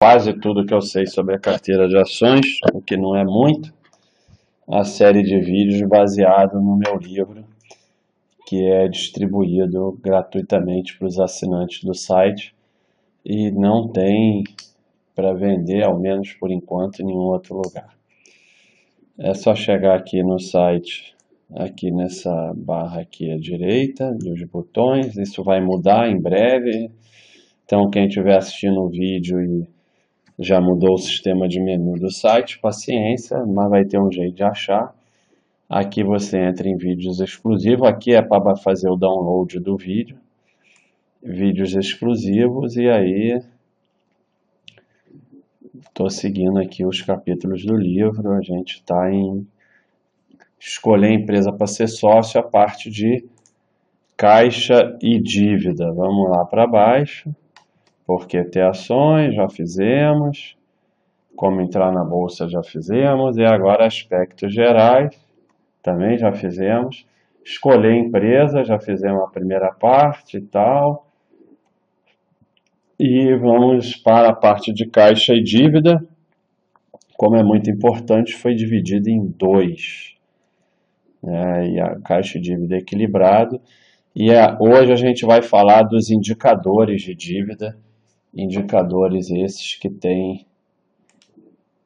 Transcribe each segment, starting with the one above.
quase tudo que eu sei sobre a carteira de ações, o que não é muito, uma série de vídeos baseado no meu livro, que é distribuído gratuitamente para os assinantes do site e não tem para vender, ao menos por enquanto, em nenhum outro lugar. É só chegar aqui no site, aqui nessa barra aqui à direita, dos botões, isso vai mudar em breve. Então, quem estiver assistindo o vídeo e já mudou o sistema de menu do site, paciência, mas vai ter um jeito de achar. Aqui você entra em vídeos exclusivos, aqui é para fazer o download do vídeo, vídeos exclusivos, e aí estou seguindo aqui os capítulos do livro, a gente está em escolher empresa para ser sócio, a parte de caixa e dívida. Vamos lá para baixo, porque ter ações já fizemos, como entrar na bolsa já fizemos, e agora aspectos gerais também já fizemos, escolher empresa já fizemos a primeira parte e tal, e vamos para a parte de caixa e dívida. Como é muito importante, foi dividido em dois, né? E a caixa e dívida é equilibrado, e hoje a gente vai falar dos indicadores de dívida, indicadores esses que tem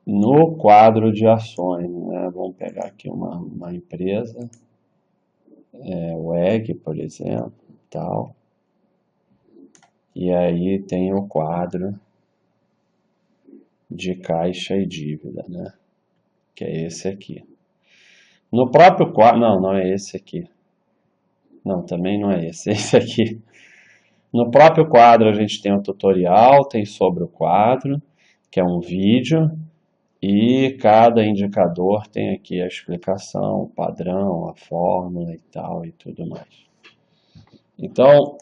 no quadro de ações, né? Vamos pegar aqui uma empresa, o EG, por exemplo, tal. E aí tem o quadro de caixa e dívida, né? Que é esse aqui. No próprio quadro, não é esse aqui. Não, também não é esse, é esse aqui. No próprio quadro a gente tem o tutorial, tem sobre o quadro, que é um vídeo, e cada indicador tem aqui a explicação, o padrão, a fórmula e tal e tudo mais. Então,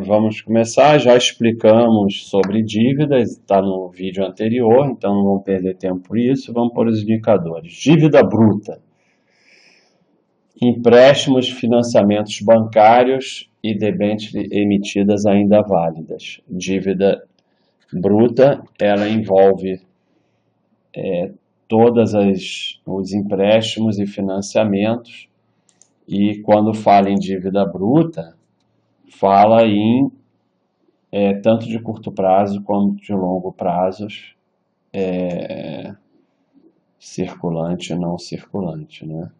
vamos começar. Já explicamos sobre dívidas, está no vídeo anterior, então não vamos perder tempo por isso. Vamos para os indicadores. Dívida bruta. Empréstimos, financiamentos bancários e debêntures emitidas ainda válidas. Dívida bruta, ela envolve todos os empréstimos e financiamentos, e quando fala em dívida bruta, fala em tanto de curto prazo quanto de longo prazo, circulante e não circulante, né?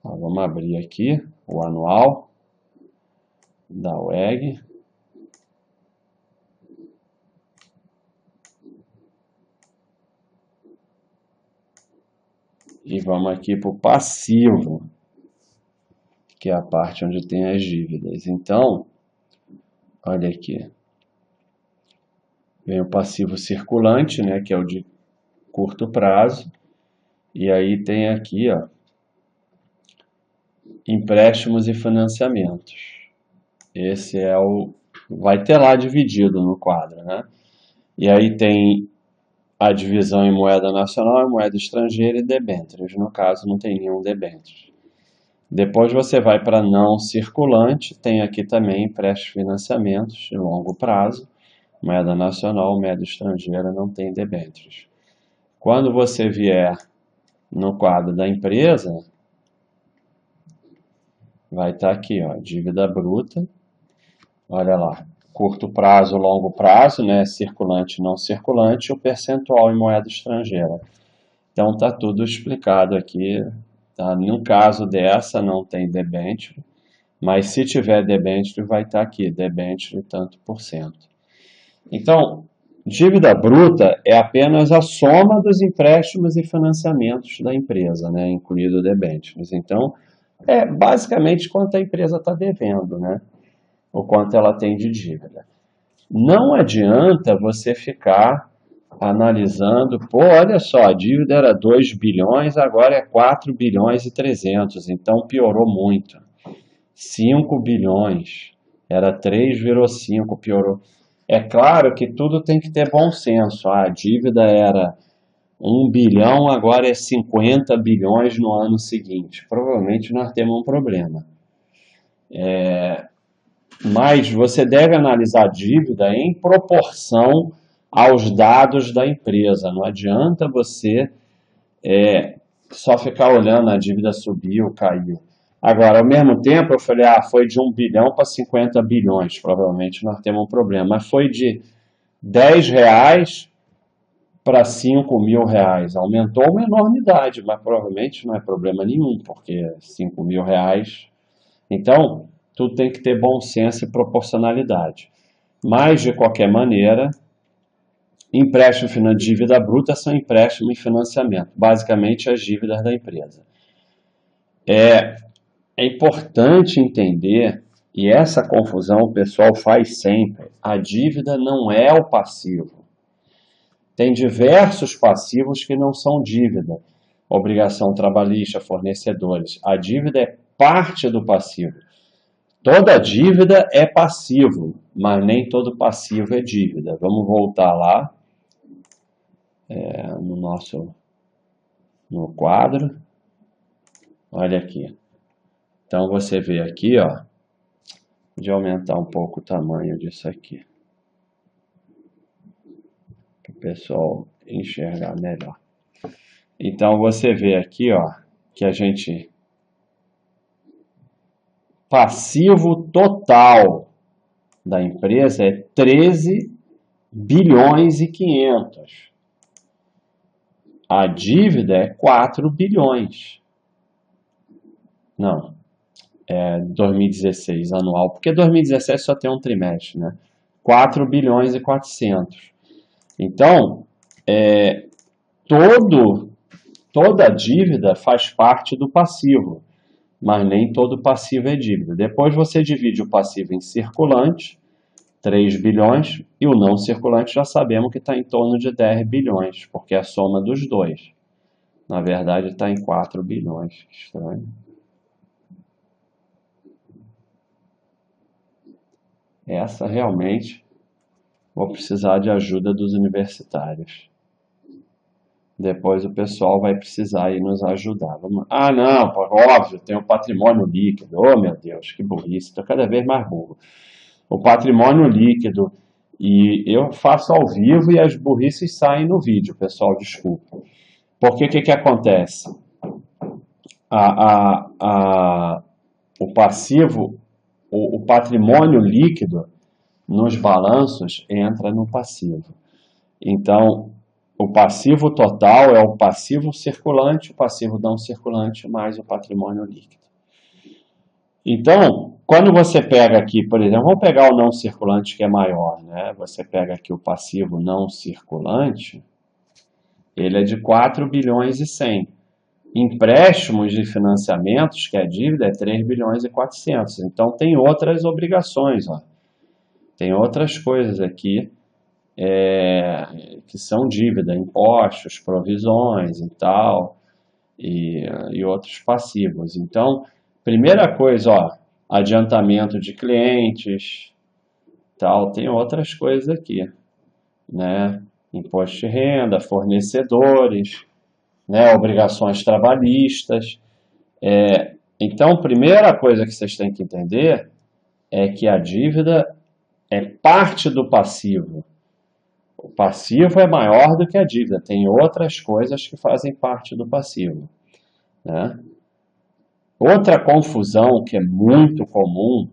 Vamos abrir aqui o anual da WEG. E vamos aqui para o passivo, que é a parte onde tem as dívidas. Então, olha aqui. Vem o passivo circulante, né, que é o de curto prazo. E aí tem aqui, ó, empréstimos e financiamentos. Esse é vai ter lá dividido no quadro, né? E aí tem a divisão em moeda nacional, moeda estrangeira e debêntures. No caso, não tem nenhum debêntures. Depois você vai para não circulante, tem aqui também empréstimos e financiamentos de longo prazo, moeda nacional, moeda estrangeira, não tem debêntures. Quando você vier no quadro da empresa, vai estar aqui, ó, dívida bruta, olha lá, curto prazo, longo prazo, né, circulante, não circulante, e o percentual em moeda estrangeira. Então está tudo explicado aqui. Tá? No caso dessa não tem debênture, mas se tiver debênture vai estar aqui, debênture tanto por cento. Então, dívida bruta é apenas a soma dos empréstimos e financiamentos da empresa, né, incluído debêntures. Então, é basicamente quanto a empresa está devendo, né, o quanto ela tem de dívida. Não adianta você ficar analisando, pô, olha só, a dívida era 2 bilhões, agora é 4 bilhões e 300, então piorou muito. 5 bilhões, era 3, virou 5, piorou. É claro que tudo tem que ter bom senso. A dívida era 1 bilhão, agora é 50 bilhões no ano seguinte. Provavelmente nós temos um problema. Mas você deve analisar a dívida em proporção aos dados da empresa. Não adianta você só ficar olhando a dívida subiu, caiu. Agora, ao mesmo tempo, eu falei, foi de 1 bilhão para 50 bilhões. Provavelmente nós temos um problema. Mas foi de R$ 10 para R$ 5.000. Aumentou uma enormidade, mas provavelmente não é problema nenhum, porque R$ 5.000. Então, tudo tem que ter bom senso e proporcionalidade. Mas, de qualquer maneira, empréstimo, dívida bruta são empréstimo e financiamento, basicamente as dívidas da empresa. É importante entender, e essa confusão o pessoal faz sempre, a dívida não é o passivo. Tem diversos passivos que não são dívida. Obrigação trabalhista, fornecedores. A dívida é parte do passivo. Toda dívida é passivo, mas nem todo passivo é dívida. Vamos voltar lá no quadro. Olha aqui. Então você vê aqui, ó, de aumentar um pouco o tamanho disso aqui, para o pessoal enxergar melhor. Então você vê aqui, ó, que a gente passivo total da empresa é 13 bilhões e 500. A dívida é 4 bilhões. Não, é 2016 anual, porque 2017 só tem um trimestre, né? 4 bilhões e 400. Então, toda dívida faz parte do passivo, mas nem todo passivo é dívida. Depois você divide o passivo em circulante, 3 bilhões, e o não circulante já sabemos que está em torno de 10 bilhões, porque é a soma dos dois. Na verdade, está em 4 bilhões. Que estranho. Essa realmente vou precisar de ajuda dos universitários. Depois o pessoal vai precisar ir nos ajudar. Não, óbvio, tem o patrimônio líquido. Oh, meu Deus, que burrice, estou cada vez mais burro. O patrimônio líquido, e eu faço ao vivo e as burrices saem no vídeo, pessoal, desculpa. Porque o que acontece? O passivo, o patrimônio líquido nos balanços entra no passivo. Então, o passivo total é o passivo circulante, o passivo não circulante, mais o patrimônio líquido. Então, quando você pega aqui, por exemplo, vamos pegar o não circulante que é maior, né? Você pega aqui o passivo não circulante, ele é de 4 bilhões e 100. Empréstimos de financiamentos, que é a dívida, é 3 bilhões e 400. Então, tem outras obrigações, ó. Tem outras coisas aqui que são dívida, impostos, provisões e tal, e outros passivos. Então, primeira coisa, ó, adiantamento de clientes, tal, tem outras coisas aqui, né? Imposto de renda, fornecedores, né? Obrigações trabalhistas. Então, primeira coisa que vocês têm que entender é que a dívida é parte do passivo. O passivo é maior do que a dívida. Tem outras coisas que fazem parte do passivo, né? Outra confusão que é muito comum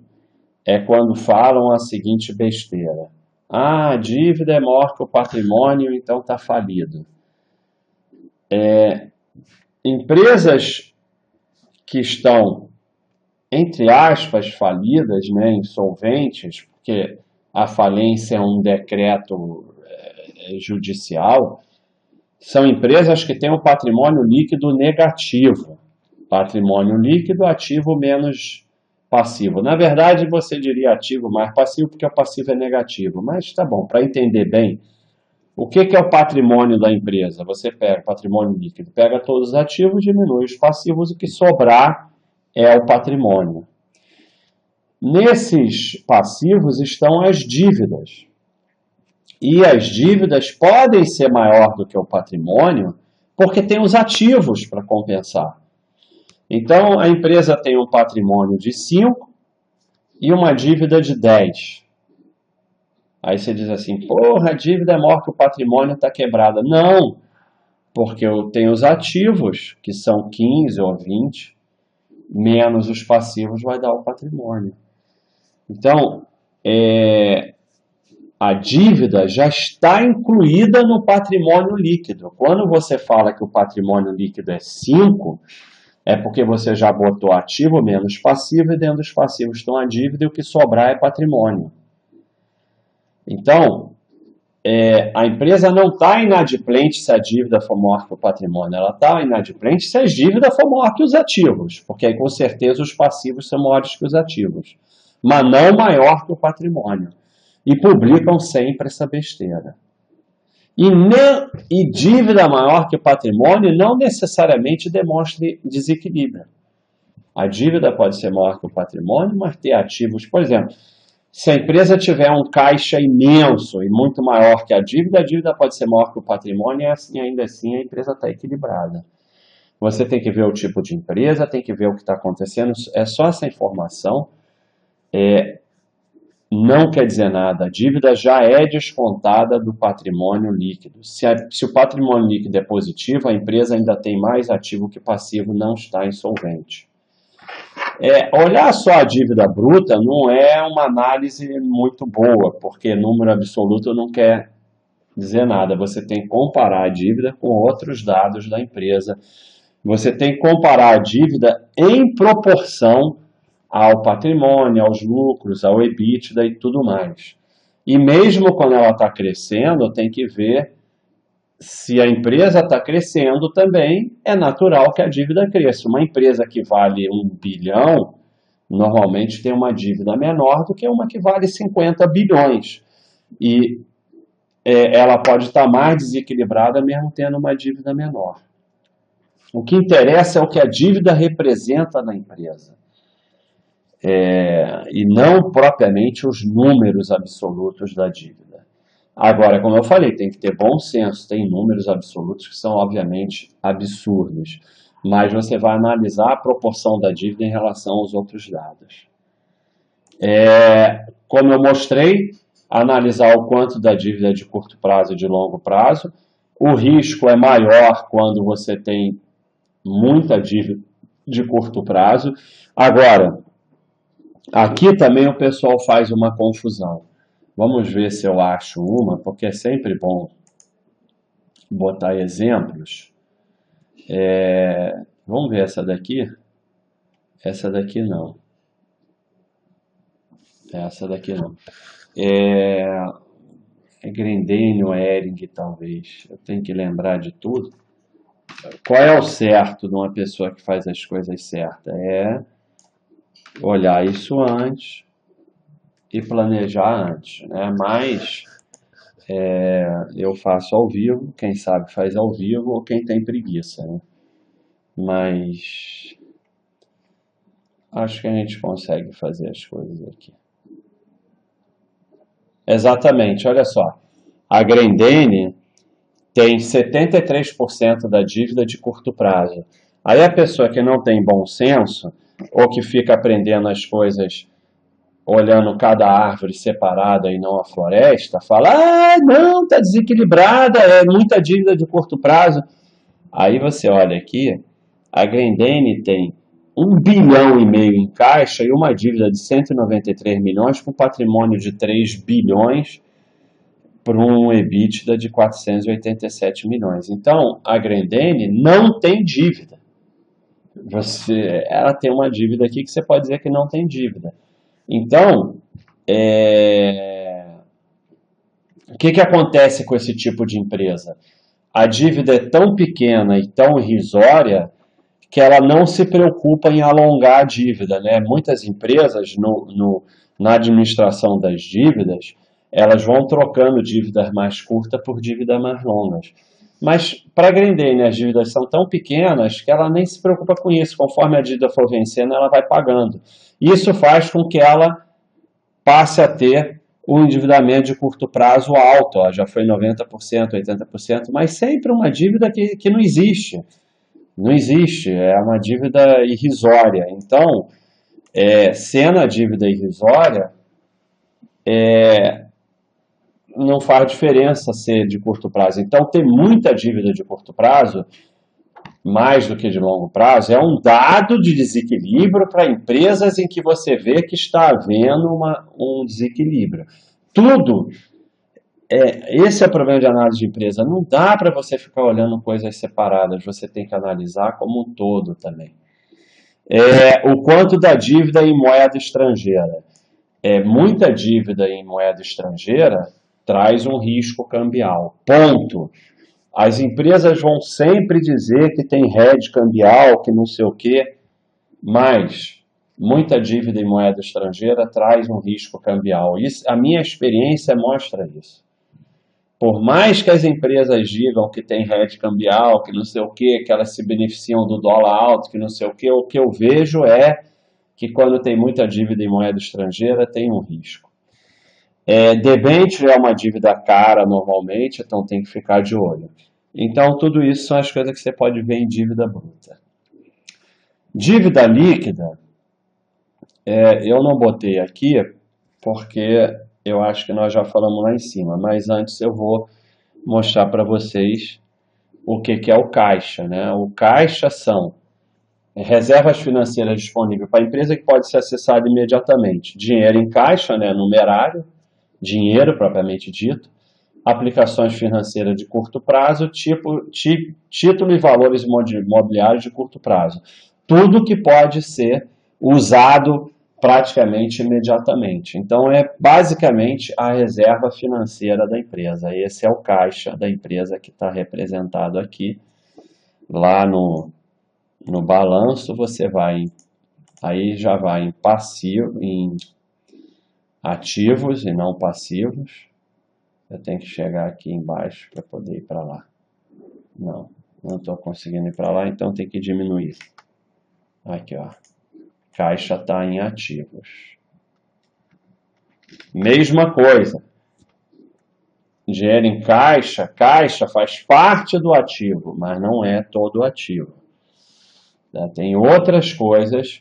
é quando falam a seguinte besteira. A dívida é maior que o patrimônio, então está falido. Empresas que estão, entre aspas, falidas, né, insolventes, porque a falência é um decreto judicial, são empresas que têm um patrimônio líquido negativo. Patrimônio líquido, ativo menos passivo. Na verdade, você diria ativo mais passivo, porque o passivo é negativo. Mas tá bom, para entender bem, o que é o patrimônio da empresa? Você pega o patrimônio líquido, pega todos os ativos, diminui os passivos, o que sobrar é o patrimônio. Nesses passivos estão as dívidas. E as dívidas podem ser maior do que o patrimônio, porque tem os ativos para compensar. Então, a empresa tem um patrimônio de 5 e uma dívida de 10. Aí você diz assim, porra, a dívida é maior que o patrimônio, está quebrada. Não, porque eu tenho os ativos, que são 15 ou 20, menos os passivos vai dar o patrimônio. Então, a dívida já está incluída no patrimônio líquido. Quando você fala que o patrimônio líquido é 5, é porque você já botou ativo menos passivo e dentro dos passivos estão a dívida e o que sobrar é patrimônio. Então, a empresa não está inadimplente se a dívida for maior que o patrimônio, ela está inadimplente se a dívida for maior que os ativos, porque aí com certeza os passivos são maiores que os ativos, mas não maior que o patrimônio. E publicam sempre essa besteira. E dívida maior que o patrimônio não necessariamente demonstra desequilíbrio. A dívida pode ser maior que o patrimônio, mas ter ativos, por exemplo, se a empresa tiver um caixa imenso e muito maior que a dívida pode ser maior que o patrimônio e assim, ainda assim a empresa está equilibrada. Você tem que ver o tipo de empresa, tem que ver o que está acontecendo, é só essa informação. Não quer dizer nada, a dívida já é descontada do patrimônio líquido. Se o patrimônio líquido é positivo, a empresa ainda tem mais ativo que passivo, não está insolvente. Olhar só a dívida bruta não é uma análise muito boa, porque número absoluto não quer dizer nada. Você tem que comparar a dívida com outros dados da empresa. Você tem que comparar a dívida em proporção ao patrimônio, aos lucros, ao EBITDA e tudo mais. E mesmo quando ela está crescendo, tem que ver se a empresa está crescendo também, é natural que a dívida cresça. Uma empresa que vale 1 bilhão, normalmente tem uma dívida menor do que uma que vale 50 bilhões. E ela pode estar mais desequilibrada mesmo tendo uma dívida menor. O que interessa é o que a dívida representa na empresa. E não propriamente os números absolutos da dívida. Agora, como eu falei, tem que ter bom senso, tem números absolutos que são obviamente absurdos, mas você vai analisar a proporção da dívida em relação aos outros dados. Como eu mostrei, analisar o quanto da dívida é de curto prazo e de longo prazo. O risco é maior quando você tem muita dívida de curto prazo. Agora, aqui também o pessoal faz uma confusão. Vamos ver se eu acho uma, porque é sempre bom botar exemplos. Vamos ver essa daqui? Essa daqui não. Essa daqui não. Grendene ou Hering, talvez. Eu tenho que lembrar de tudo. Qual é o certo de uma pessoa que faz as coisas certas? É olhar isso antes e planejar antes, né? Mas eu faço ao vivo, quem sabe faz ao vivo, ou quem tem preguiça, né? Mas acho que a gente consegue fazer as coisas aqui. Exatamente, olha só. A Grendene tem 73% da dívida de curto prazo. Aí a pessoa que não tem bom senso, ou que fica aprendendo as coisas olhando cada árvore separada e não a floresta, fala, não, está desequilibrada, é muita dívida de curto prazo. Aí você olha aqui, a Grendene tem 1,5 bilhão em caixa e uma dívida de 193 milhões com patrimônio de 3 bilhões por um EBITDA de 487 milhões. Então, a Grendene não tem dívida. Ela tem uma dívida aqui que você pode dizer que não tem dívida. Então, o que acontece com esse tipo de empresa? A dívida é tão pequena e tão irrisória que ela não se preocupa em alongar a dívida, né? Muitas empresas, na administração das dívidas, elas vão trocando dívidas mais curtas por dívidas mais longas. Mas, para a Grendene, as dívidas são tão pequenas que ela nem se preocupa com isso. Conforme a dívida for vencendo, ela vai pagando. Isso faz com que ela passe a ter um endividamento de curto prazo alto. Já foi 90%, 80%, mas sempre uma dívida que não existe. Não existe, é uma dívida irrisória. Então, Sendo a dívida irrisória, não faz diferença ser de curto prazo. Então, ter muita dívida de curto prazo, mais do que de longo prazo, é um dado de desequilíbrio para empresas em que você vê que está havendo um desequilíbrio. Tudo, esse é o problema de análise de empresa. Não dá para você ficar olhando coisas separadas, você tem que analisar como um todo também. O quanto da dívida em moeda estrangeira. Muita dívida em moeda estrangeira traz um risco cambial. Ponto. As empresas vão sempre dizer que tem hedge cambial, que não sei o quê, mas muita dívida em moeda estrangeira traz um risco cambial. Isso, a minha experiência mostra isso. Por mais que as empresas digam que tem hedge cambial, que não sei o quê, que elas se beneficiam do dólar alto, que não sei o que eu vejo é que quando tem muita dívida em moeda estrangeira tem um risco. Debênture é uma dívida cara normalmente, então tem que ficar de olho. Então, tudo isso são as coisas que você pode ver em dívida bruta. Dívida líquida, eu não botei aqui porque eu acho que nós já falamos lá em cima, mas antes eu vou mostrar para vocês o que é o caixa, né? O caixa são reservas financeiras disponíveis para a empresa que pode ser acessada imediatamente. Dinheiro em caixa, né, numerário, dinheiro propriamente dito, aplicações financeiras de curto prazo, título e valores imobiliários de curto prazo. Tudo que pode ser usado praticamente imediatamente. Então, é basicamente a reserva financeira da empresa. Esse é o caixa da empresa que está representado aqui. Lá no balanço, você vai, aí já vai em passivo, em ativos e não passivos. Eu tenho que chegar aqui embaixo para poder ir para lá. Não estou conseguindo ir para lá, então tem que diminuir. Aqui, ó. Caixa está em ativos. Mesma coisa. Dinheiro em caixa, caixa faz parte do ativo, mas não é todo o ativo. Tem outras coisas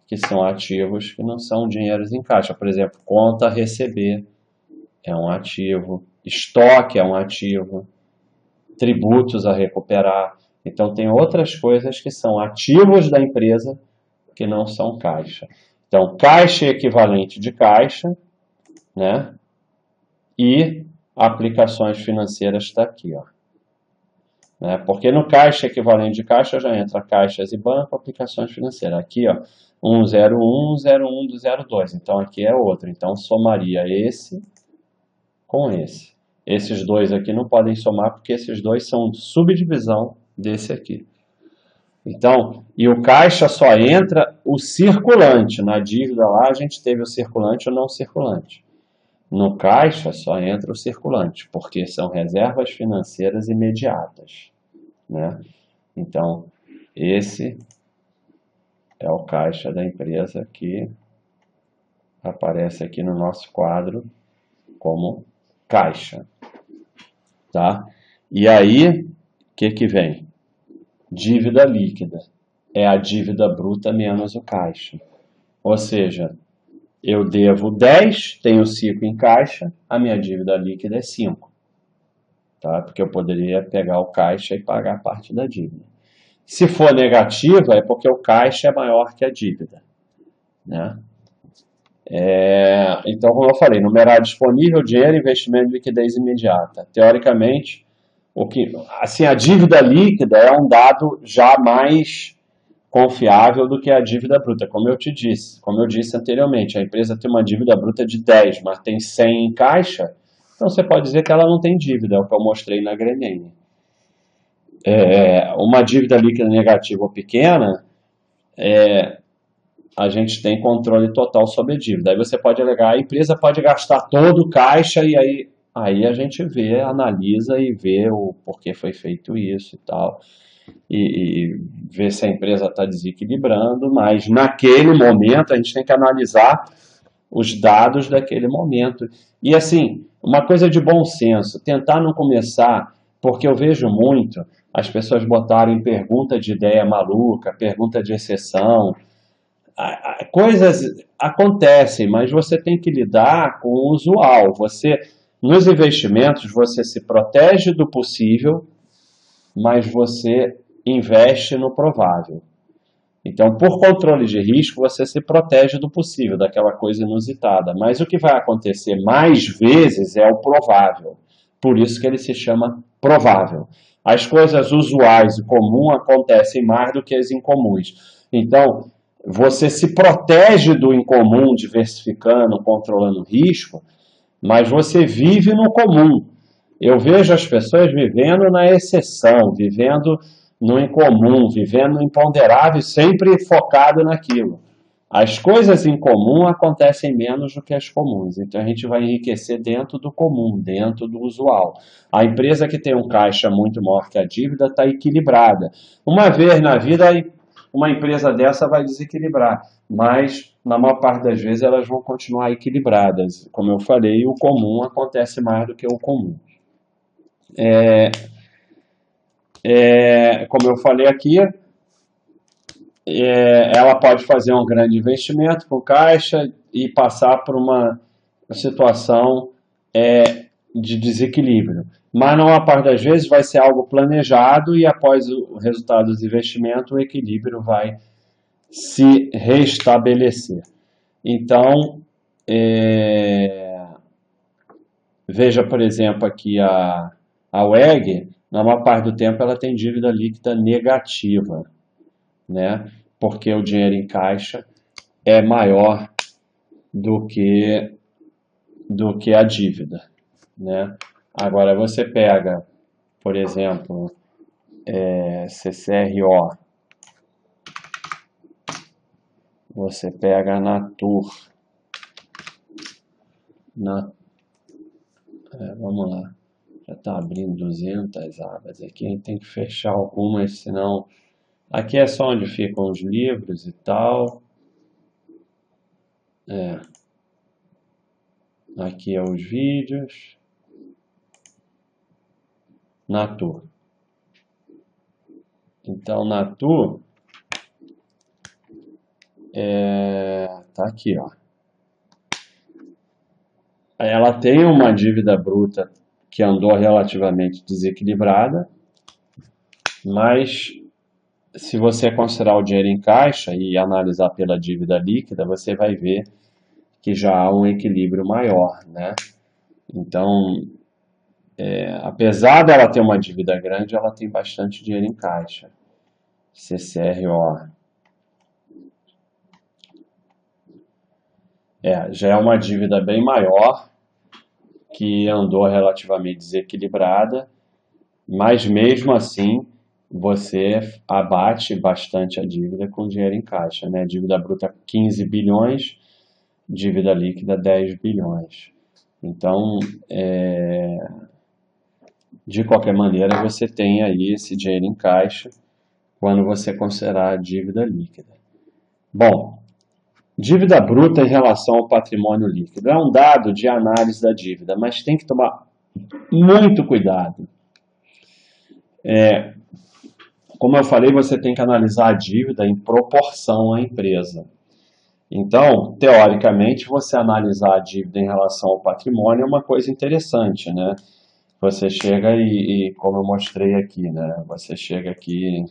que são ativos que não são dinheiros em caixa. Por exemplo, conta a receber é um ativo, estoque é um ativo, tributos a recuperar. Então, tem outras coisas que são ativos da empresa que não são caixa. Então, caixa é equivalente de caixa, né? E aplicações financeiras está aqui, ó. Né? Porque no caixa equivalente de caixa já entra caixas e banco, aplicações financeiras. Aqui, ó, 101, 01 do 02. Então, aqui é outro. Então, somaria esse com esse. Esses dois aqui não podem somar porque esses dois são subdivisão desse aqui. Então, e o caixa só entra o circulante. Na dívida lá a gente teve o circulante ou não circulante. No caixa só entra o circulante, porque são reservas financeiras imediatas, né? Então, esse é o caixa da empresa que aparece aqui no nosso quadro como caixa, tá? E aí, o que vem? Dívida líquida. É a dívida bruta menos o caixa. Ou seja, eu devo 10, tenho 5 em caixa, a minha dívida líquida é 5. Tá? Porque eu poderia pegar o caixa e pagar parte da dívida. Se for negativa, é porque o caixa é maior que a dívida, né? Então, como eu falei, numerário disponível, dinheiro, investimento, liquidez imediata. Teoricamente, assim, a dívida líquida é um dado já mais confiável do que a dívida bruta, como eu disse anteriormente, a empresa tem uma dívida bruta de 10, mas tem 100 em caixa, então você pode dizer que ela não tem dívida, é o que eu mostrei na Gremene. Uma dívida líquida negativa ou pequena, a gente tem controle total sobre a dívida. Aí você pode alegar, a empresa pode gastar todo o caixa e aí a gente vê, analisa e vê o porquê foi feito isso e tal. E ver se a empresa está desequilibrando, mas naquele momento a gente tem que analisar os dados daquele momento. E assim, uma coisa de bom senso, tentar não começar, porque eu vejo muito as pessoas botarem pergunta de ideia maluca, pergunta de exceção. Coisas acontecem, mas você tem que lidar com o usual. Nos investimentos, você se protege do possível, mas você investe no provável. Então, por controle de risco, você se protege do possível, daquela coisa inusitada. Mas o que vai acontecer mais vezes é o provável. Por isso que ele se chama provável. As coisas usuais e comuns acontecem mais do que as incomuns. Então, você se protege do incomum, diversificando, controlando o risco, mas você vive no comum. Eu vejo as pessoas vivendo na exceção, vivendo no incomum, vivendo no imponderável, sempre focado naquilo. As coisas em comum acontecem menos do que as comuns, então a gente vai enriquecer dentro do comum, dentro do usual. A empresa que tem um caixa muito maior que a dívida está equilibrada. Uma vez na vida, uma empresa dessa vai desequilibrar, mas na maior parte das vezes elas vão continuar equilibradas. Como eu falei, o comum acontece mais do que o comum. Como eu falei aqui, ela pode fazer um grande investimento com caixa e passar por uma situação de desequilíbrio. Mas, na maior parte das vezes, vai ser algo planejado e, após o resultado dos investimentos, o equilíbrio vai se restabelecer. Então, veja, por exemplo, aqui a WEG, na maior parte do tempo, ela tem dívida líquida negativa, né? Porque o dinheiro em caixa é maior do que a dívida, né? Agora, você pega, por exemplo, CCRO, você pega a Natur, vamos lá, já está abrindo 200 abas aqui, a gente tem que fechar algumas, senão... Aqui é só onde ficam os livros e tal. Aqui é os vídeos. Natur. Então, Natur tá aqui, ó. Ela tem uma dívida bruta que andou relativamente desequilibrada, mas se você considerar o dinheiro em caixa e analisar pela dívida líquida, você vai ver que já há um equilíbrio maior, né? Então, apesar dela ter uma dívida grande, ela tem bastante dinheiro em caixa. CCRO. Já é uma dívida bem maior, que andou relativamente desequilibrada, mas mesmo assim você abate bastante a dívida com dinheiro em caixa, né? Dívida bruta 15 bilhões, dívida líquida 10 bilhões. Então, de qualquer maneira, você tem aí esse dinheiro em caixa quando você considerar a dívida líquida. Bom, dívida bruta em relação ao patrimônio líquido. É um dado de análise da dívida, mas tem que tomar muito cuidado. Como eu falei, você tem que analisar a dívida em proporção à empresa. Então, teoricamente, você analisar a dívida em relação ao patrimônio é uma coisa interessante, né? Você chega e como eu mostrei aqui, né? Você chega aqui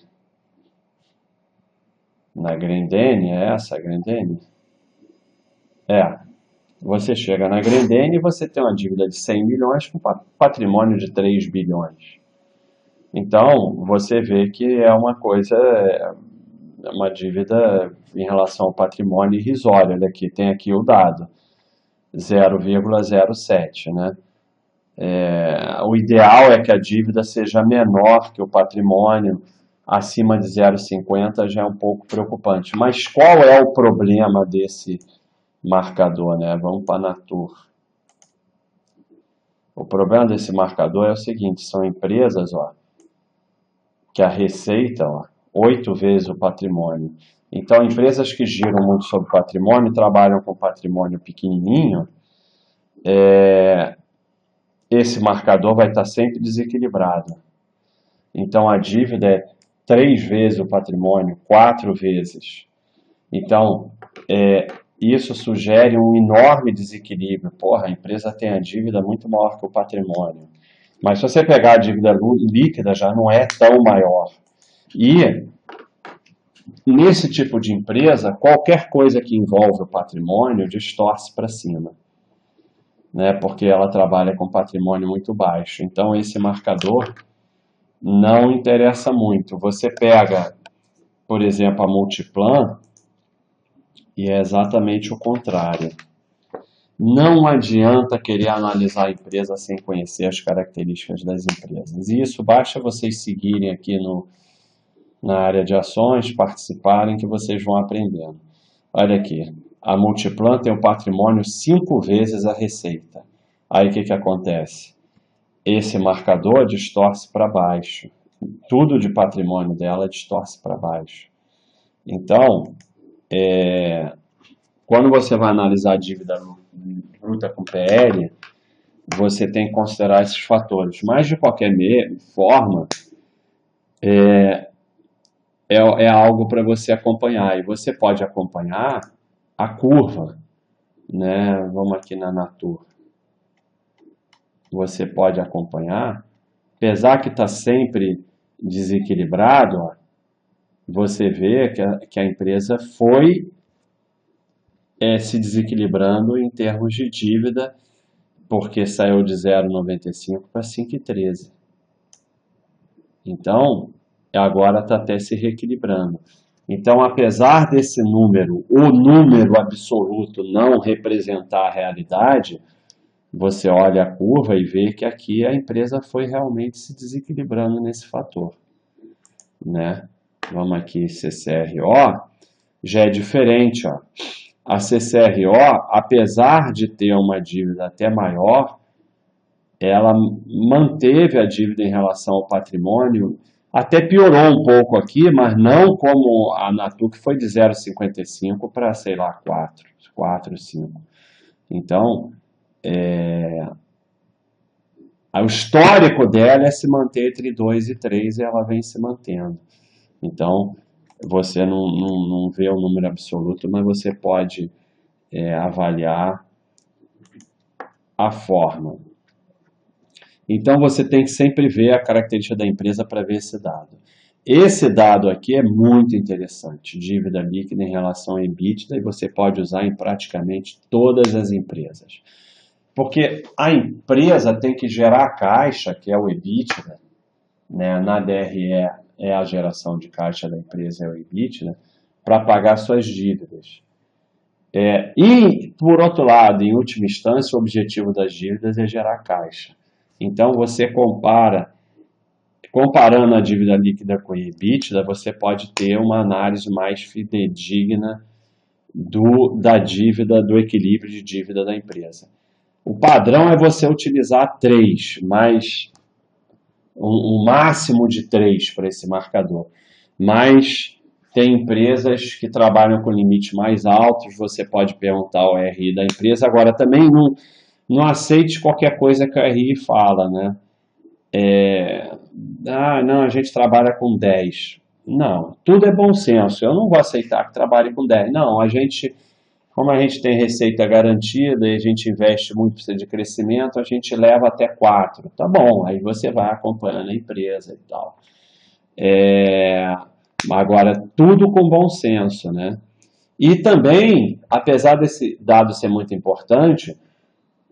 na Grendene, é essa a Grendene? Você chega na Grendene e você tem uma dívida de 100 milhões com patrimônio de 3 bilhões. Então, você vê que é uma coisa, uma dívida em relação ao patrimônio irrisória. Daqui tem aqui o dado, 0,07, né? O ideal é que a dívida seja menor que o patrimônio, acima de 0,50 já é um pouco preocupante. Mas qual é o problema desse marcador, né? Vamos para a Natur. O problema desse marcador é o seguinte, são empresas, que a receita, 8 vezes o patrimônio. Então, empresas que giram muito sobre patrimônio, trabalham com patrimônio pequenininho, esse marcador vai estar sempre desequilibrado. Então, a dívida é 3 vezes o patrimônio, 4 vezes. Então, isso sugere um enorme desequilíbrio. Porra, a empresa tem a dívida muito maior que o patrimônio. Mas se você pegar a dívida líquida, já não é tão maior. E, nesse tipo de empresa, qualquer coisa que envolve o patrimônio distorce para cima, né? Porque ela trabalha com patrimônio muito baixo. Então, esse marcador não interessa muito. Você pega, por exemplo, a Multiplan, e é exatamente o contrário. Não adianta querer analisar a empresa sem conhecer as características das empresas. E isso basta vocês seguirem aqui na área de ações, participarem, que vocês vão aprendendo. Olha aqui, a Multiplan tem um patrimônio 5 vezes a receita. Aí o que acontece? Esse marcador distorce para baixo. Tudo de patrimônio dela distorce para baixo. Então, quando você vai analisar a dívida bruta com PL, você tem que considerar esses fatores. Mas, de qualquer forma, é algo para você acompanhar. E você pode acompanhar a curva, né? Vamos aqui na Natur. Você pode acompanhar, apesar que está sempre desequilibrado, ó, você vê que a empresa foi se desequilibrando em termos de dívida, porque saiu de 0,95 para 5,13. Então, agora está até se reequilibrando. Então, apesar desse número, o número absoluto não representar a realidade, você olha a curva e vê que aqui a empresa foi realmente se desequilibrando nesse fator, né? Vamos aqui, CCRO, já é diferente, ó. A CCRO, apesar de ter uma dívida até maior, ela manteve a dívida em relação ao patrimônio, até piorou um pouco aqui, mas não como a Natur, que foi de 0,55 para, sei lá, 4, 5. Então, o histórico dela é se manter entre 2 e 3 e ela vem se mantendo. Então, você não vê o número absoluto, mas você pode avaliar a forma. Então, você tem que sempre ver a característica da empresa para ver esse dado. Esse dado aqui é muito interessante, dívida líquida em relação a EBITDA, e você pode usar em praticamente todas as empresas. Porque a empresa tem que gerar caixa, que é o EBITDA, né? Na DRE é a geração de caixa da empresa, é o EBITDA, para pagar suas dívidas. E, por outro lado, em última instância, o objetivo das dívidas é gerar caixa. Então, você comparando a dívida líquida com o EBITDA, você pode ter uma análise mais fidedigna da dívida, do equilíbrio de dívida da empresa. O padrão é você utilizar 3, mas um máximo de 3 para esse marcador. Mas tem empresas que trabalham com limites mais altos, você pode perguntar o RI da empresa. Agora, também não aceite qualquer coisa que o RI fala, né? Não, a gente trabalha com 10. Não, tudo é bom senso. Eu não vou aceitar que trabalhe com 10. Não, como a gente tem receita garantida e a gente investe muito para de crescimento, a gente leva até 4. Tá bom, aí você vai acompanhando a empresa e tal. Agora, tudo com bom senso, né? E também, apesar desse dado ser muito importante,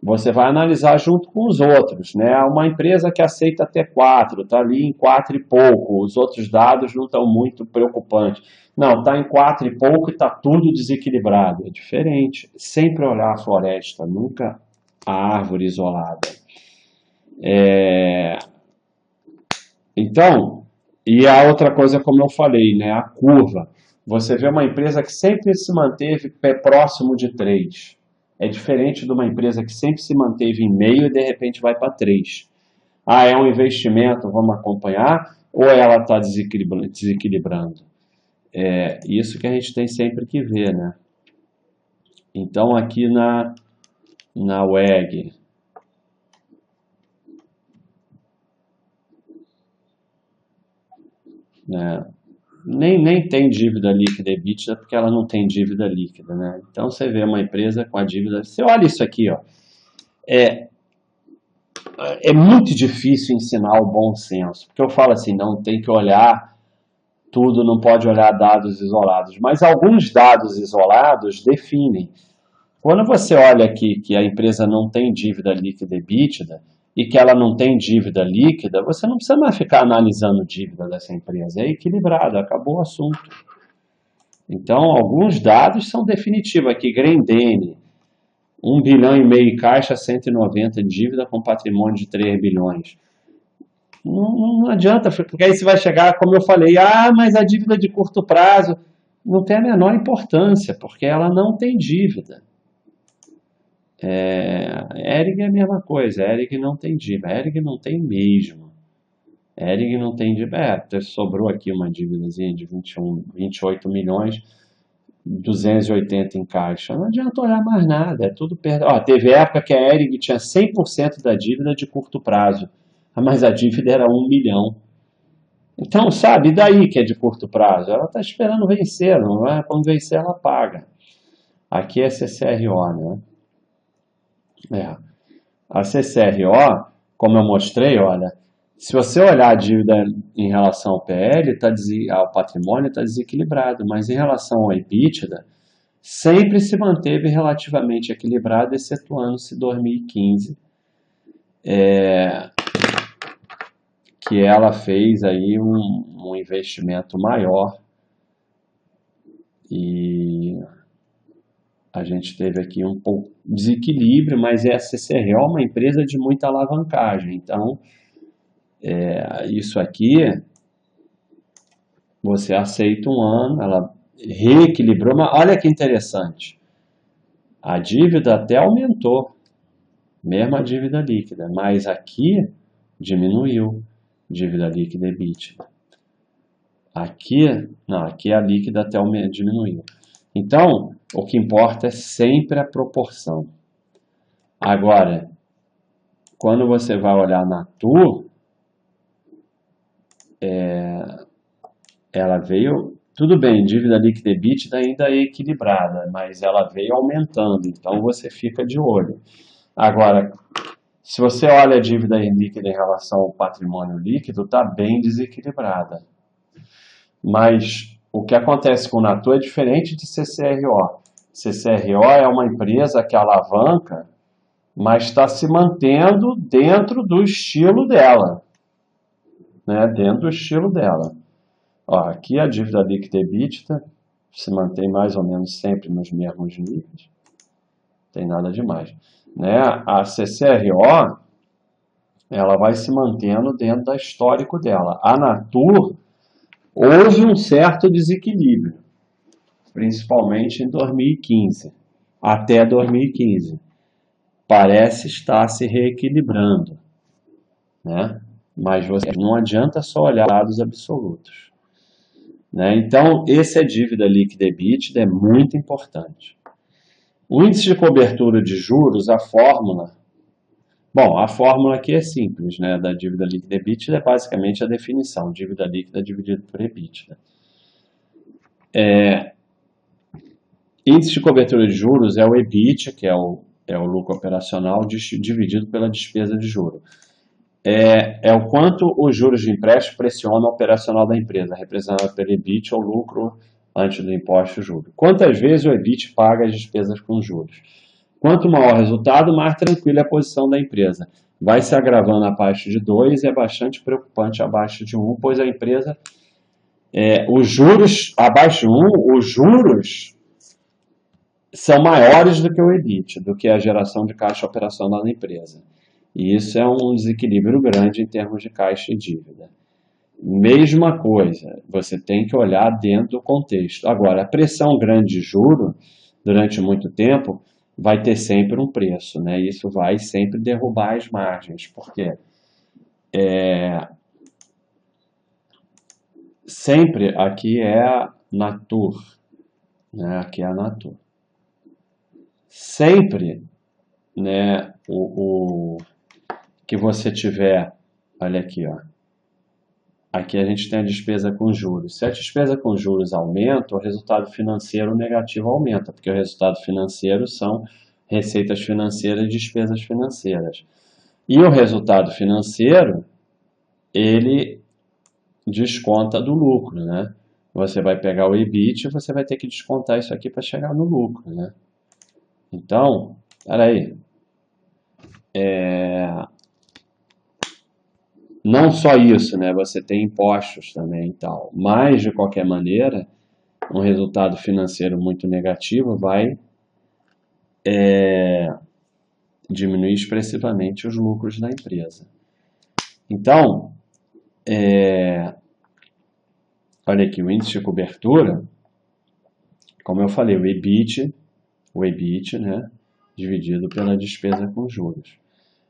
você vai analisar junto com os outros, né? Uma empresa que aceita até 4, está ali em 4 e pouco, os outros dados não estão muito preocupantes. Não, está em 4 e pouco e está tudo desequilibrado. É diferente. Sempre olhar a floresta, nunca a árvore isolada. Então, e a outra coisa, como eu falei, né? A curva. Você vê uma empresa que sempre se manteve próximo de 3. É diferente de uma empresa que sempre se manteve em meio e de repente vai para 3. É um investimento, vamos acompanhar, ou ela está desequilibrando? É isso que a gente tem sempre que ver, né? Então, aqui na WEG, né? nem tem dívida líquida EBITDA porque ela não tem dívida líquida, né? Então você vê uma empresa com a dívida. Você olha isso aqui, ó. É, é muito difícil ensinar o bom senso, porque eu falo assim, não tem que olhar tudo, não pode olhar dados isolados, mas alguns dados isolados definem. Quando você olha aqui que a empresa não tem dívida líquida EBITDA e que ela não tem dívida líquida, você não precisa mais ficar analisando dívida dessa empresa. É equilibrado, acabou o assunto. Então, alguns dados são definitivos. Aqui, Grendene, 1,5 bilhão caixa, 190 de dívida com patrimônio de 3 bilhões. Não adianta, porque aí você vai chegar, como eu falei, mas a dívida de curto prazo não tem a menor importância, porque ela não tem dívida. Hering é a mesma coisa, Hering não tem dívida, Hering não tem mesmo. Hering não tem dívida, sobrou aqui uma dívidazinha de 28 milhões, 280 em caixa. Não adianta olhar mais nada, é tudo perto. Teve época que a Hering tinha 100% da dívida de curto prazo, mas a dívida era 1 milhão. Então, sabe, e daí que é de curto prazo? Ela está esperando vencer, não é? Quando vencer, ela paga. Aqui é CCRO, né? A CCRO, como eu mostrei, olha, se você olhar a dívida em relação ao PL, ao patrimônio, está desequilibrado, mas em relação ao EBITDA, sempre se manteve relativamente equilibrado, excetuando-se 2015, que ela fez aí um investimento maior e a gente teve aqui um pouco de desequilíbrio, mas a CCRO é uma empresa de muita alavancagem, então isso aqui você aceita um ano, ela reequilibrou, mas olha que interessante, a dívida até aumentou, mesmo a dívida líquida, mas aqui diminuiu, dívida líquida e EBITDA. Aqui, não, aqui a líquida até diminuiu. Então, o que importa é sempre a proporção. Agora, quando você vai olhar na TUR, ela veio, tudo bem, dívida líquida e EBITDA ainda é equilibrada, mas ela veio aumentando, então você fica de olho. Agora, se você olha a dívida líquida em relação ao patrimônio líquido, está bem desequilibrada. Mas o que acontece com o Natur é diferente de CCRO. CCRO é uma empresa que alavanca, mas está se mantendo dentro do estilo dela. Né? Dentro do estilo dela. Aqui a dívida líquida e EBITDA se mantém mais ou menos sempre nos mesmos níveis. Não tem nada demais. Né? A CCRO ela vai se mantendo dentro do histórico dela. A Natur houve um certo desequilíbrio, principalmente em 2015, até 2015. Parece estar se reequilibrando, né? Mas não adianta só olhar dados absolutos. Né? Então, esse é dívida líquida EBITDA, é muito importante. O índice de cobertura de juros, a fórmula... Bom, a fórmula aqui é simples, né? Da dívida líquida EBITDA é basicamente a definição, dívida líquida dividido por EBITDA. Índice de cobertura de juros é o EBIT, que é o lucro operacional dividido pela despesa de juros. É o quanto os juros de empréstimo pressionam o operacional da empresa, representado pelo EBIT ou lucro antes do imposto de juros. Quantas vezes o EBIT paga as despesas com juros? Quanto maior o resultado, mais tranquila é a posição da empresa. Vai se agravando abaixo de 2 e é bastante preocupante abaixo de 1, pois a empresa, os juros, abaixo de 1, os juros são maiores do que o EBIT, do que a geração de caixa operacional da empresa. E isso é um desequilíbrio grande em termos de caixa e dívida. Mesma coisa, você tem que olhar dentro do contexto. Agora, a pressão grande de juro, durante muito tempo, vai ter sempre um preço, né? Isso vai sempre derrubar as margens, porque sempre aqui é a Natur, né? Aqui é a Natur. Sempre, né, o que você tiver, olha aqui, ó, aqui a gente tem a despesa com juros. Se a despesa com juros aumenta, o resultado financeiro negativo aumenta, porque o resultado financeiro são receitas financeiras e despesas financeiras. E o resultado financeiro, ele desconta do lucro, né? Você vai pegar o EBIT e você vai ter que descontar isso aqui para chegar no lucro, né? Então, peraí. Não só isso, né? Você tem impostos também e tal. Mas, de qualquer maneira, um resultado financeiro muito negativo vai diminuir expressivamente os lucros da empresa. Então, olha aqui, o índice de cobertura, como eu falei, o EBIT, né, dividido pela despesa com juros.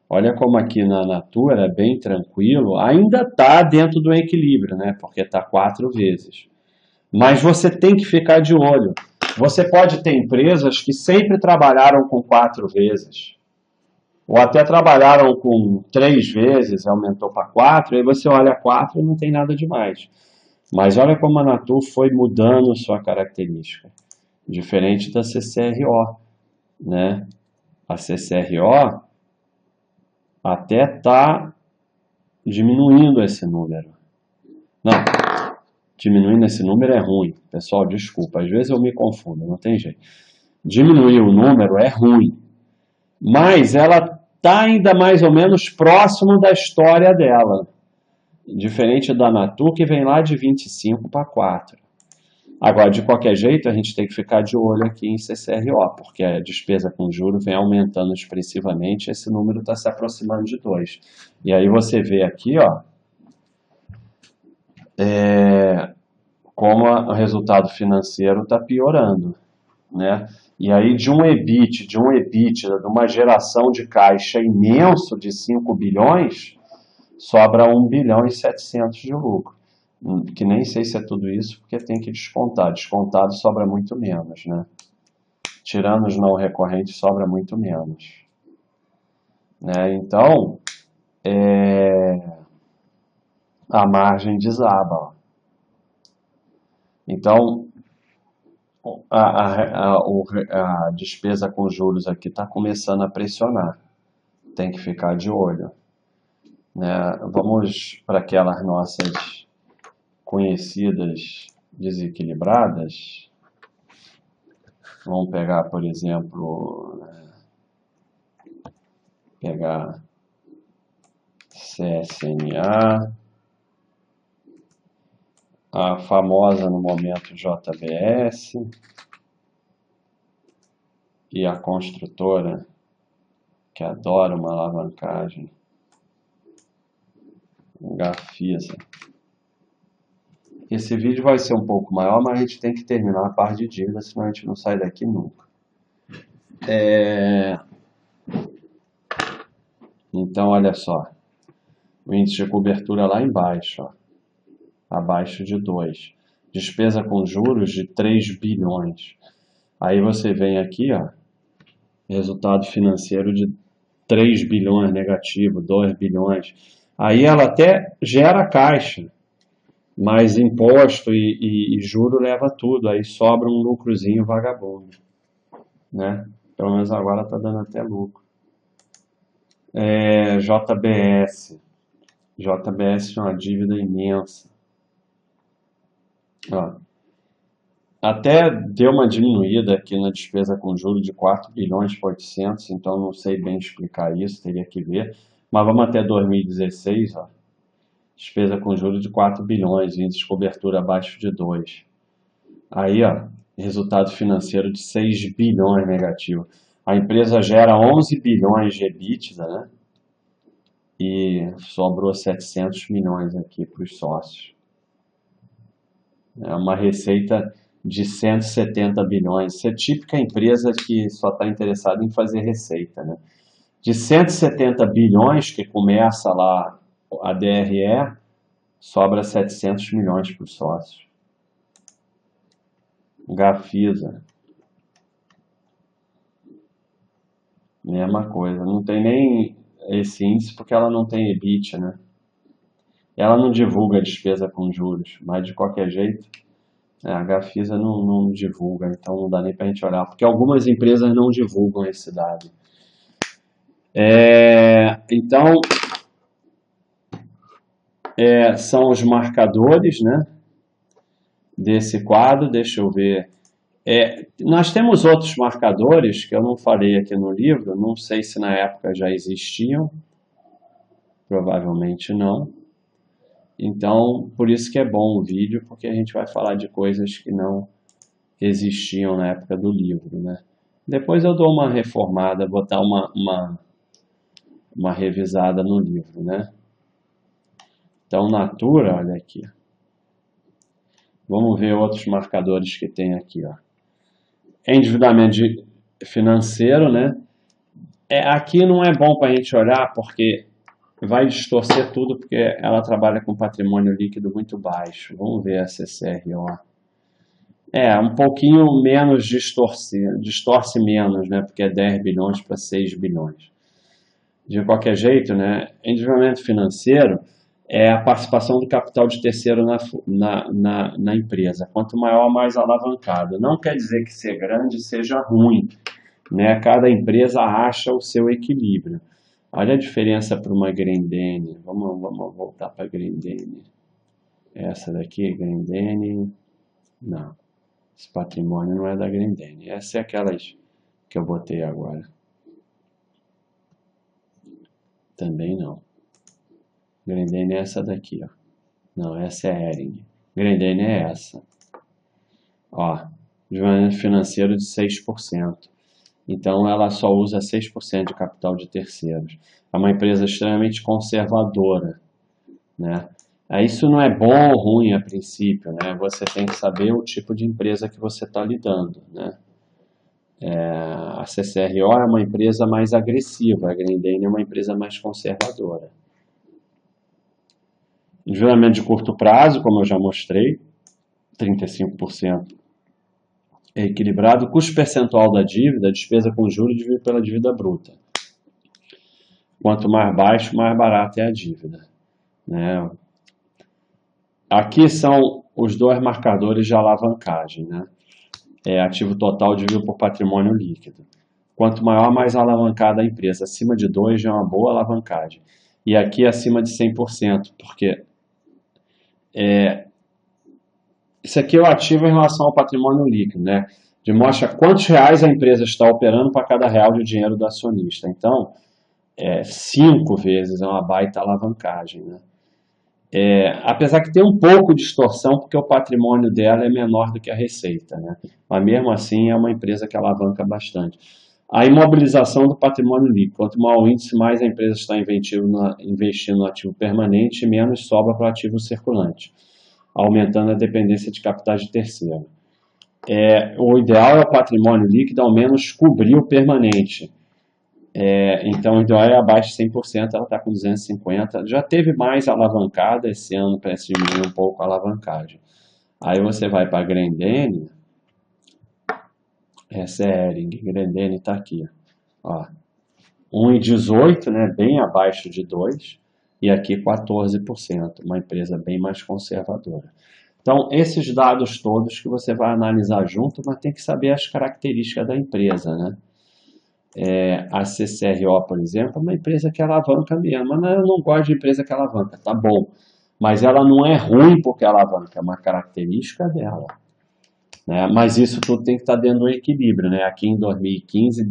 Olha como aqui na Natura é bem tranquilo, ainda está dentro do equilíbrio, né, porque está 4 vezes. Mas você tem que ficar de olho. Você pode ter empresas que sempre trabalharam com 4 vezes, ou até trabalharam com 3 vezes, aumentou para 4, aí você olha 4 e não tem nada demais. Mas olha como a Natur foi mudando sua característica, diferente da CCRO, né? A CCRO até está diminuindo esse número. Não, diminuindo esse número é ruim. Pessoal, desculpa, às vezes eu me confundo, não tem jeito. Diminuir o número é ruim, mas ela está ainda mais ou menos próximo da história dela. Diferente da Natur, que vem lá de 25 para 4. Agora, de qualquer jeito, a gente tem que ficar de olho aqui em CCRO, porque a despesa com juros vem aumentando expressivamente, esse número está se aproximando de 2. E aí você vê aqui, ó, como o resultado financeiro está piorando, né? E aí de um EBITDA, de uma geração de caixa imenso de 5 bilhões, sobra 1 bilhão e 700 de lucro. Que nem sei se é tudo isso, porque tem que descontar. Descontado sobra muito menos, né? Tirando os não recorrentes, sobra muito menos. Né? Então, a margem desaba. Ó. Então, a despesa com juros aqui está começando a pressionar. Tem que ficar de olho. Né? Vamos para aquelas nossas conhecidas desequilibradas. Vamos pegar, por exemplo, pegar CSNA, a famosa no momento JBS e a construtora, que adora uma alavancagem, Gafisa. Esse vídeo vai ser um pouco maior, mas a gente tem que terminar a parte de dívida, senão a gente não sai daqui nunca. Então, olha só, o índice de cobertura lá embaixo, ó, abaixo de 2. Despesa com juros de 3 bilhões. Aí você vem aqui, ó, resultado financeiro de 3 bilhões negativo, 2 bilhões. Aí ela até gera caixa, mas imposto e juro leva tudo, aí sobra um lucrozinho vagabundo, né? Pelo menos agora está dando até lucro. JBS. JBS é uma dívida imensa. Ó, até deu uma diminuída aqui na despesa com juros de 4 bilhões por 800, então não sei bem explicar isso, teria que ver. Mas vamos até 2016, ó. Despesa com juros de 4 bilhões, índice de cobertura abaixo de 2. Aí, ó, resultado financeiro de 6 bilhões negativo. A empresa gera 11 bilhões de EBITDA, né? E sobrou 700 milhões aqui para os sócios. É uma receita de 170 bilhões. Isso é típica empresa que só está interessada em fazer receita, né? De 170 bilhões que começa lá a DRE, sobra 700 milhões para os sócios. Gafisa. Mesma coisa. Não tem nem esse índice porque ela não tem EBIT, né? Ela não divulga a despesa com juros, mas de qualquer jeito, a Gafisa não divulga, então não dá nem para a gente olhar, porque algumas empresas não divulgam esse dado. Então, são os marcadores, né, desse quadro. Deixa eu ver. Nós temos outros marcadores que eu não falei aqui no livro, não sei se na época já existiam, provavelmente não. Então, por isso que é bom o vídeo, porque a gente vai falar de coisas que não existiam na época do livro, né? Depois eu dou uma reformada, botar uma revisada no livro, né? Então, Natura, olha aqui. Vamos ver outros marcadores que tem aqui, ó. Endividamento financeiro, né? Aqui não é bom para a gente olhar, porque vai distorcer tudo, porque ela trabalha com patrimônio líquido muito baixo. Vamos ver a CCRO. Um pouquinho menos distorce menos, né? Porque é 10 bilhões para 6 bilhões. De qualquer jeito, né? Endividamento financeiro é a participação do capital de terceiro na empresa. Quanto maior, mais alavancado. Não quer dizer que ser grande seja ruim, né? Cada empresa acha o seu equilíbrio. Olha a diferença para uma Grendene. Vamos voltar para a Grendene. Essa daqui, Grendene. Não. Esse patrimônio não é da Grendene. Essa é aquelas que eu botei agora. Também não. Grendene é essa daqui, ó. Não, essa é Hering. Grendene é essa. Ó, endividamento financeiro de 6%. Então, ela só usa 6% de capital de terceiros. É uma empresa extremamente conservadora, né? Isso não é bom ou ruim a princípio, né? Você tem que saber o tipo de empresa que você está lidando, né? A CCRO é uma empresa mais agressiva, a Grendene é uma empresa mais conservadora. Endividamento de curto prazo, como eu já mostrei, 35% é equilibrado. Custo percentual da dívida, despesa com juros dividido pela dívida bruta. Quanto mais baixo, mais barata é a dívida, né? Aqui são os dois marcadores de alavancagem, né? Ativo total dividido por patrimônio líquido. Quanto maior, mais alavancada a empresa. Acima de 2 já é uma boa alavancagem. E aqui acima de 100%, porque isso aqui é o ativo em relação ao patrimônio líquido, né? Demonstra quantos reais a empresa está operando para cada real de dinheiro do acionista. Então, 5 vezes é uma baita alavancagem, né? Apesar que tem um pouco de distorção, porque o patrimônio dela é menor do que a receita, né? Mas mesmo assim é uma empresa que alavanca bastante. A imobilização do patrimônio líquido. Quanto maior o índice, mais a empresa está investindo no ativo permanente e menos sobra para o ativo circulante, aumentando a dependência de capitais de terceiro. O ideal é o patrimônio líquido ao menos cobrir o permanente. Então, o ideal é abaixo de 100%, ela está com 250%. Já teve mais alavancada esse ano, parece diminuir um pouco a alavancagem. Aí você vai para a Grendene. Essa é a Hering. Grendene está aqui. Ó. 1,18, né, bem abaixo de 2%. E aqui 14%, uma empresa bem mais conservadora. Então, esses dados todos que você vai analisar junto, mas tem que saber as características da empresa, né? A CCRO, por exemplo, é uma empresa que alavanca mesmo. Mas eu não gosto de empresa que alavanca, tá bom. Mas ela não é ruim porque alavanca, é uma característica dela, né? Mas isso tudo tem que estar dentro do equilíbrio, né? Aqui em 2015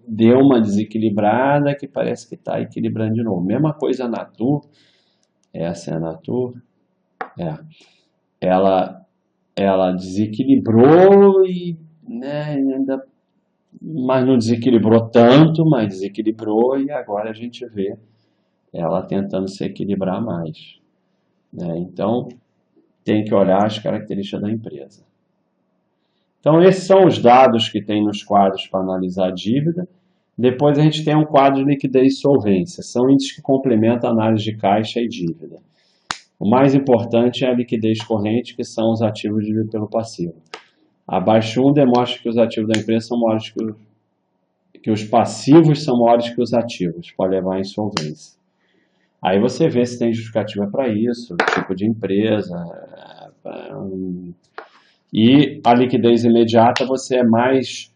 deu uma desequilibrada que parece que está equilibrando de novo. Mesma coisa a Natur. Essa é a Natur. Ela desequilibrou e, né, ainda, mas não desequilibrou tanto, mas desequilibrou e agora a gente vê ela tentando se equilibrar mais, né? Então, tem que olhar as características da empresa. Então, esses são os dados que tem nos quadros para analisar a dívida. Depois a gente tem um quadro de liquidez e solvência. São índices que complementam a análise de caixa e dívida. O mais importante é a liquidez corrente, que são os ativos divididos pelo passivo. Abaixo 1 demonstra que os ativos da empresa são maiores que os passivos são maiores que os ativos, pode levar à insolvência. Aí você vê se tem justificativa para isso, tipo de empresa. E a liquidez imediata você é mais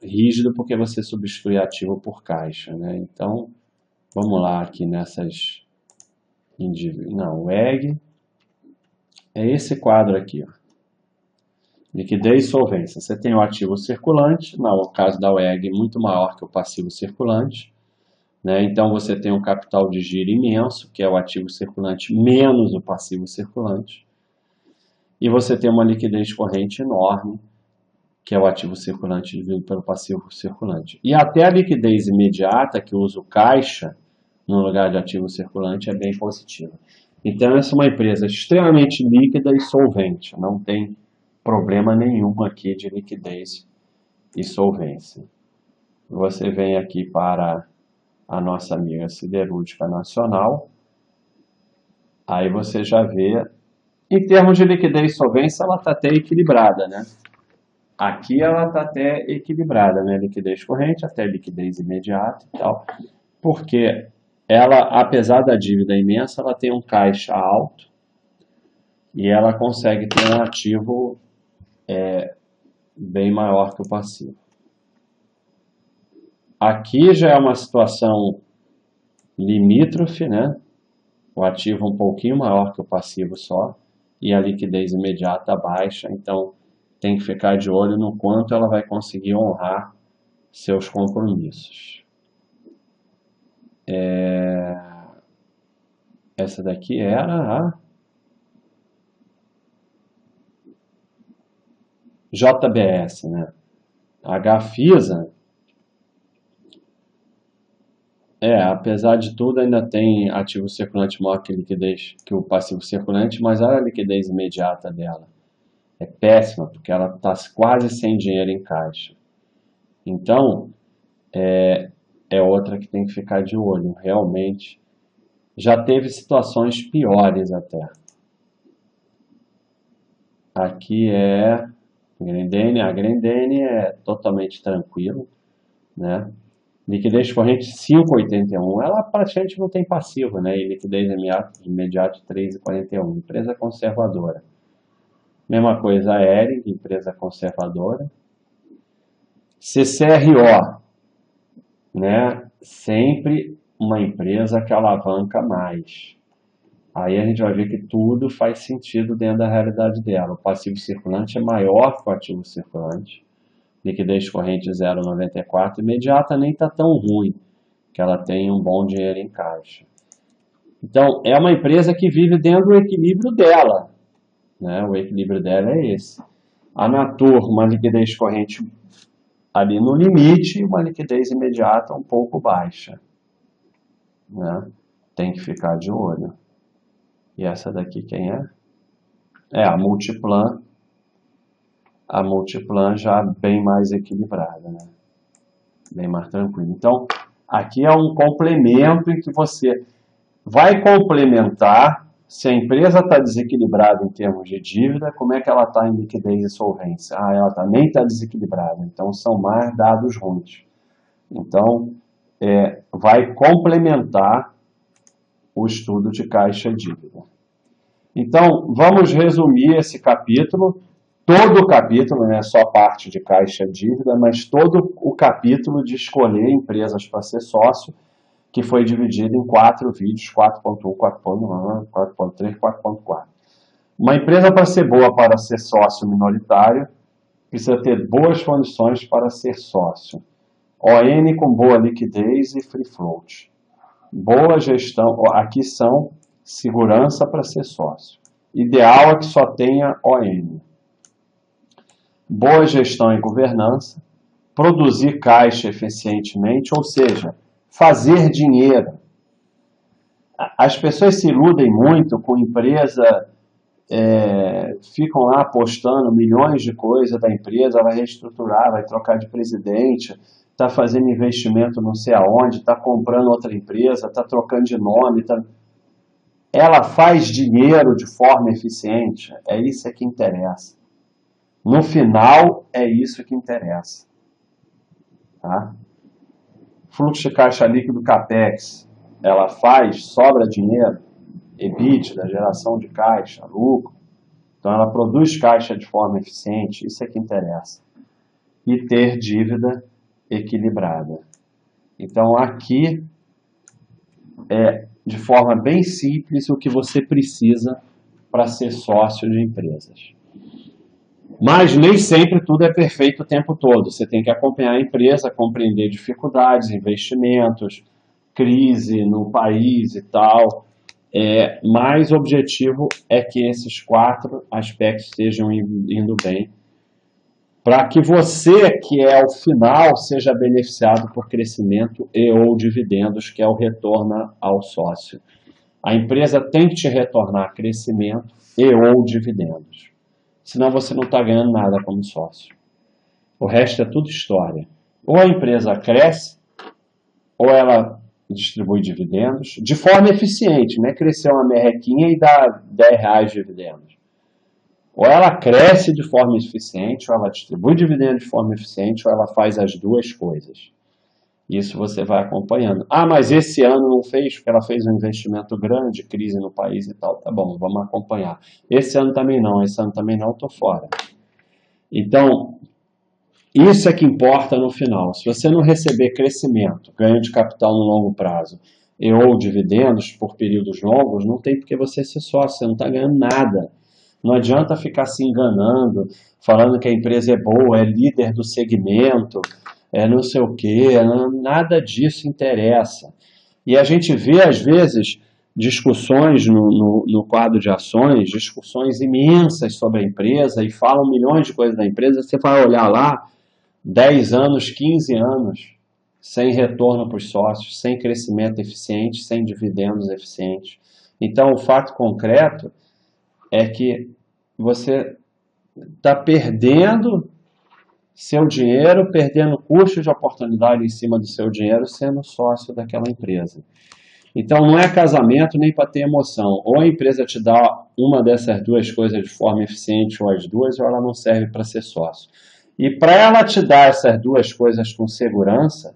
rígido porque você substitui ativo por caixa, né? Então, vamos lá aqui nessas... Não, o EG é esse quadro aqui, ó. Liquidez e solvência. Você tem o ativo circulante, no caso da WEG, muito maior que o passivo circulante, né? Então você tem um capital de giro imenso, que é o ativo circulante menos o passivo circulante. E você tem uma liquidez corrente enorme, que é o ativo circulante dividido pelo passivo circulante. E até a liquidez imediata, que usa o caixa no lugar de ativo circulante, é bem positiva. Então essa é uma empresa extremamente líquida e solvente, não tem problema nenhum aqui de liquidez e solvência. Você vem aqui para a nossa amiga Siderúrgica Nacional, aí você já vê, em termos de liquidez e solvência, ela está até equilibrada, né? Aqui ela está até equilibrada, né? Liquidez corrente, até liquidez imediata e tal, porque ela, apesar da dívida imensa, ela tem um caixa alto e ela consegue ter um ativo bem maior que o passivo. Aqui já é uma situação limítrofe, né? O ativo um pouquinho maior que o passivo só, e a liquidez imediata baixa, então tem que ficar de olho no quanto ela vai conseguir honrar seus compromissos. Essa daqui era a JBS, né? A Gafisa, apesar de tudo, ainda tem ativo circulante maior que liquidez, que o passivo circulante, mas olha a liquidez imediata dela. É péssima, porque ela está quase sem dinheiro em caixa. Então, é outra que tem que ficar de olho, realmente. Já teve situações piores até. Aqui é Grendene. A Grendene é totalmente tranquilo, né? Liquidez corrente 5,81. Ela praticamente não tem passivo, né? E liquidez imediata 3,41. Empresa conservadora. Mesma coisa a Ering, empresa conservadora. CCRO, né? Sempre uma empresa que alavanca mais. Aí a gente vai ver que tudo faz sentido dentro da realidade dela. O passivo circulante é maior que o ativo circulante. Liquidez corrente 0,94. Imediata nem está tão ruim, que ela tem um bom dinheiro em caixa. Então, é uma empresa que vive dentro do equilíbrio dela, né? O equilíbrio dela é esse. A Natur, uma liquidez corrente ali no limite e uma liquidez imediata um pouco baixa, né? Tem que ficar de olho. E essa daqui quem é? É a Multiplan. A Multiplan já bem mais equilibrada, né? Bem mais tranquilo. Então, aqui é um complemento em que você vai complementar se a empresa está desequilibrada em termos de dívida, como é que ela está em liquidez e solvência? Ela também está desequilibrada, então são mais dados ruins. Então, vai complementar o estudo de caixa e dívida. Então, vamos resumir esse capítulo, todo o capítulo, não é só parte de caixa e dívida, mas todo o capítulo de escolher empresas para ser sócio, que foi dividido em 4 vídeos, 4.1, 4.9, 4.3, 4.4. Uma empresa para ser boa para ser sócio minoritário, precisa ter boas condições para ser sócio. ON com boa liquidez e free float. Boa gestão, aqui são segurança para ser sócio. Ideal é que só tenha ON. Boa gestão e governança. Produzir caixa eficientemente, ou seja, fazer dinheiro. As pessoas se iludem muito com empresa, ficam lá apostando milhões de coisas da empresa, vai reestruturar, vai trocar de presidente, está fazendo investimento não sei aonde, está comprando outra empresa, está trocando de nome. Ela faz dinheiro de forma eficiente? É isso que interessa. No final, é isso que interessa. Tá? Fluxo de caixa líquido CAPEX, ela faz, sobra dinheiro, EBITDA, geração de caixa, lucro. Então, ela produz caixa de forma eficiente, isso é que interessa. E ter dívida equilibrada. Então, aqui é, de forma bem simples, o que você precisa para ser sócio de empresas. Mas nem sempre tudo é perfeito o tempo todo. Você tem que acompanhar a empresa, compreender dificuldades, investimentos, crise no país e tal. Mas o objetivo é que esses 4 aspectos estejam indo bem, para que você, que é o final, seja beneficiado por crescimento e ou dividendos, que é o retorno ao sócio. A empresa tem que te retornar crescimento e ou dividendos. Senão você não está ganhando nada como sócio. O resto é tudo história. Ou a empresa cresce, ou ela distribui dividendos de forma eficiente, né? Crescer uma merrequinha e dar R$10 de dividendos. Ou ela cresce de forma eficiente, ou ela distribui dividendos de forma eficiente, ou ela faz as duas coisas. Isso você vai acompanhando. Ah, mas esse ano não fez, porque ela fez um investimento grande, crise no país e tal. Tá bom, vamos acompanhar. Esse ano também não, estou fora. Então, isso é que importa no final. Se você não receber crescimento, ganho de capital no longo prazo, e ou dividendos por períodos longos, não tem por que você ser sócio, você não está ganhando nada. Não adianta ficar se enganando, falando que a empresa é boa, é líder do segmento, não sei o quê, nada disso interessa. E a gente vê, às vezes, discussões no quadro de ações, discussões imensas sobre a empresa e falam milhões de coisas da empresa, você vai olhar lá, 10 anos, 15 anos, sem retorno para os sócios, sem crescimento eficiente, sem dividendos eficientes. Então, o fato concreto é que você está perdendo seu dinheiro, perdendo custo de oportunidade em cima do seu dinheiro, sendo sócio daquela empresa. Então, não é casamento nem para ter emoção. Ou a empresa te dá uma dessas duas coisas de forma eficiente, ou as duas, ou ela não serve para ser sócio. E para ela te dar essas duas coisas com segurança,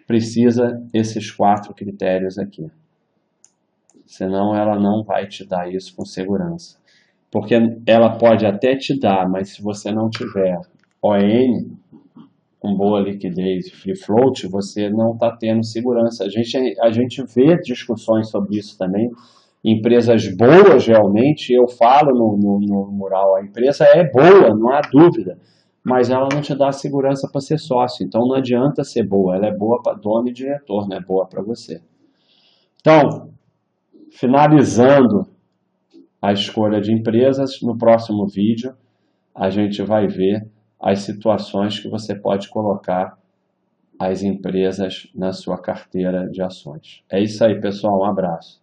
precisa esses 4 critérios aqui. Senão ela não vai te dar isso com segurança. Porque ela pode até te dar, mas se você não tiver ON, com boa liquidez e free float, você não está tendo segurança. A gente vê discussões sobre isso também. Empresas boas, realmente, eu falo no mural, a empresa é boa, não há dúvida, mas ela não te dá segurança para ser sócio. Então não adianta ser boa, ela é boa para dono e diretor, não é boa para você. Então, finalizando a escolha de empresas, no próximo vídeo a gente vai ver as situações que você pode colocar as empresas na sua carteira de ações. É isso aí, pessoal. Um abraço.